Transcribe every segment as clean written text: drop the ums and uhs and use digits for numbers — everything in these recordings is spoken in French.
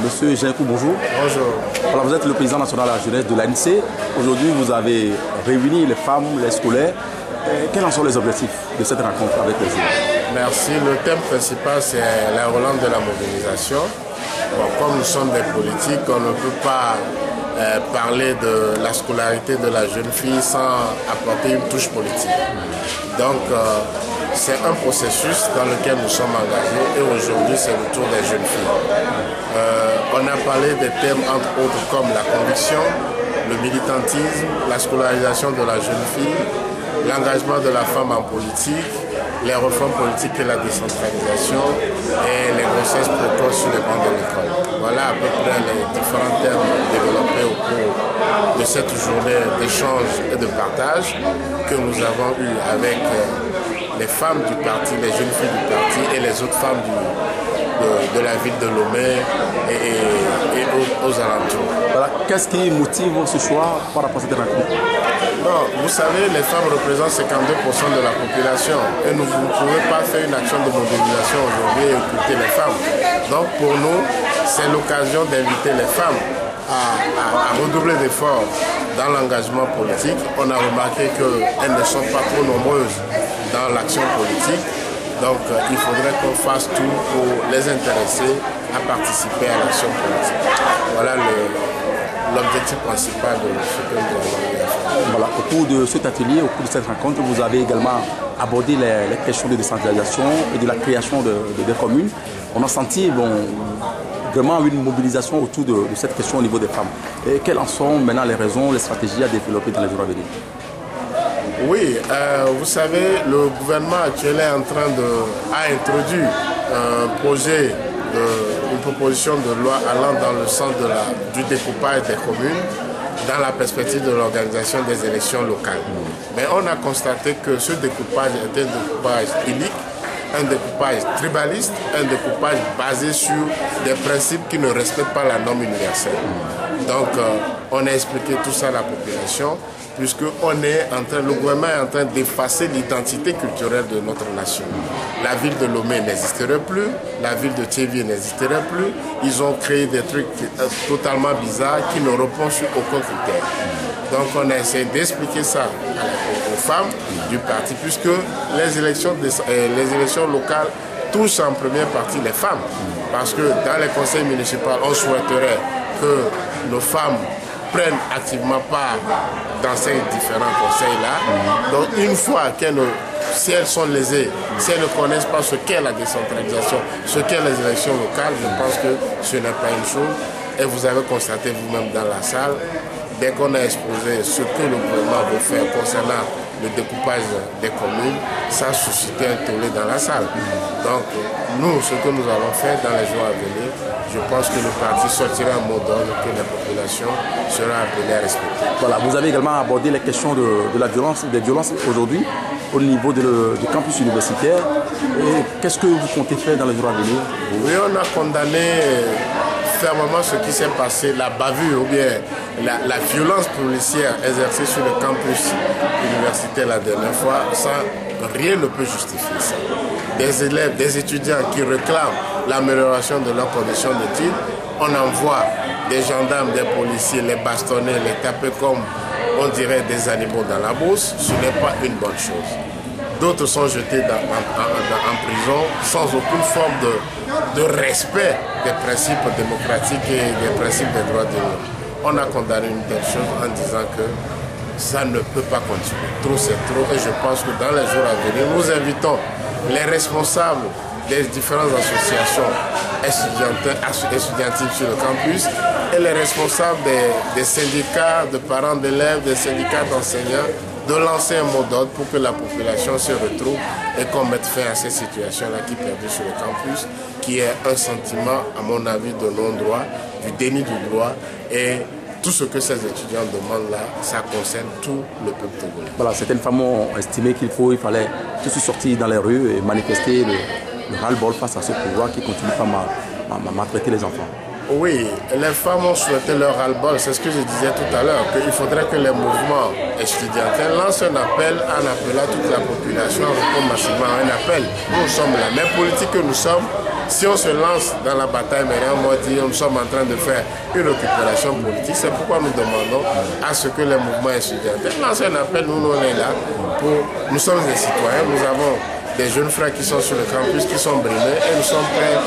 Monsieur Genkou, bonjour. Bonjour. Alors, vous êtes le président national de la jeunesse de l'ANC. Aujourd'hui, vous avez réuni les femmes, les scolaires. Quels en sont les objectifs de cette rencontre avec les jeunes? Merci. Le thème principal, c'est la relance de la mobilisation. Bon, comme nous sommes des politiques, on ne peut pas parler de la scolarité de la jeune fille sans apporter une touche politique. Donc, c'est un processus dans lequel nous sommes engagés et aujourd'hui, c'est le tour des jeunes filles. On a parlé des thèmes, entre autres, comme la conviction, le militantisme, la scolarisation de la jeune fille, l'engagement de la femme en politique, les réformes politiques et la décentralisation et les grossesses précoces sur les bancs de l'école. Voilà à peu près les différents thèmes développés au cours de cette journée d'échange et de partage que nous avons eu avec les femmes du parti, les jeunes filles du parti et les autres femmes de la ville de Lomé et aux alentours. Voilà. Qu'est-ce qui motive ce choix par rapport à cette rencontre? Non, vous savez, les femmes représentent 52% de la population et vous ne pouvez pas faire une action de mobilisation aujourd'hui et occulter les femmes. Donc pour nous, c'est l'occasion d'inviter les femmes à redoubler d'efforts dans l'engagement politique. On a remarqué qu'elles ne sont pas trop nombreuses dans l'action politique. Donc il faudrait qu'on fasse tout pour les intéresser à participer à l'action politique. Voilà l'objectif principal de ce que nous avons fait. Voilà, au cours de cet atelier, au cours de cette rencontre, vous avez également abordé les questions de décentralisation et de la création des communes. On a senti vraiment une mobilisation autour de cette question au niveau des femmes. Et quelles en sont maintenant les raisons, les stratégies à développer dans les jours à venir? Oui, vous savez, le gouvernement actuel est en train a introduit un projet, une proposition de loi allant dans le sens du découpage des communes dans la perspective de l'organisation des élections locales. Mais on a constaté que ce découpage est un découpage inique, un découpage tribaliste, un découpage basé sur des principes qui ne respectent pas la norme universelle. Donc, on a expliqué tout ça à la population, puisque le gouvernement est en train d'effacer l'identité culturelle de notre nation. La ville de Lomé n'existerait plus, la ville de Thiévié n'existerait plus. Ils ont créé des trucs totalement bizarres qui ne répondent sur aucun critère. Donc on a essayé d'expliquer ça aux femmes du parti, puisque les élections locales touchent en première partie les femmes. Parce que dans les conseils municipaux, on souhaiterait que nos femmes prennent activement part dans ces différents conseils-là. Donc une fois si elles sont lésées, si elles ne connaissent pas ce qu'est la décentralisation, ce qu'est les élections locales, je pense que ce n'est pas une chose. Et vous avez constaté vous-même dans la salle, dès qu'on a exposé ce que le gouvernement veut faire concernant le découpage des communes, ça a suscité un tollé dans la salle. Donc nous, ce que nous allons faire dans les jours à venir, je pense que le parti sortira un mot d'ordre que la population sera appelée à respecter. Voilà, vous avez également abordé les questions de la violence, des violences aujourd'hui au niveau du campus universitaire. Qu'est-ce que vous comptez faire dans les jours à venir? Oui, on a condamné fermement ce qui s'est passé, la bavure ou bien la violence policière exercée sur le campus universitaire la dernière fois. Ça, rien ne peut justifier ça. Des élèves, des étudiants qui réclament l'amélioration de leurs conditions d'études, on envoie des gendarmes, des policiers, les bastonner, les taper comme on dirait des animaux dans la bourse. Ce n'est pas une bonne chose. D'autres sont jetés en prison sans aucune forme de respect des principes démocratiques et des principes des droits de l'homme. On a condamné une telle chose en disant que ça ne peut pas continuer. Trop c'est trop et je pense que dans les jours à venir, nous invitons les responsables des différentes associations étudiantiles sur le campus et les responsables des syndicats de parents d'élèves, des syndicats d'enseignants, de lancer un mot d'ordre pour que la population se retrouve et qu'on mette fin à ces situations-là qui perdurent sur le campus, qui est un sentiment, à mon avis, de non-droit, du déni du droit et tout ce que ces étudiants demandent là, ça concerne tout le peuple togolais. Voilà, certaines femmes ont estimé qu'il fallait tous sortir dans les rues et manifester le ras-le-bol face à ce pouvoir qui continue à maltraiter les enfants. Oui, les femmes ont souhaité leur ras-le-bol, c'est ce que je disais tout à l'heure, qu'il faudrait que les mouvements estudiantins lancent un appel en appelant toute la population à répondre massivement à un appel. Nous sommes la même politique que nous sommes, si on se lance dans la bataille, maintenant on va dire nous sommes en train de faire une récupération politique. C'est pourquoi nous demandons à ce que les mouvements étudiants lancent un appel. Nous, on est là nous sommes des citoyens, nous avons des jeunes frères qui sont sur le campus, qui sont brimés, et nous sommes prêts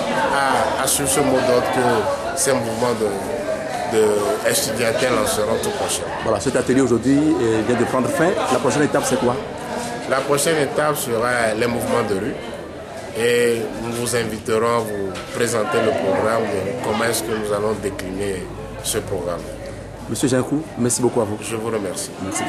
à suivre ce mot d'ordre que ces mouvements étudiantins lanceront tout prochain. Voilà, cet atelier aujourd'hui vient de prendre fin. La prochaine étape, c'est quoi? La prochaine étape sera les mouvements de rue. Et nous vous inviterons à vous présenter le programme de comment est-ce que nous allons décliner ce programme. Monsieur Jankou, merci beaucoup à vous. Je vous remercie. Merci.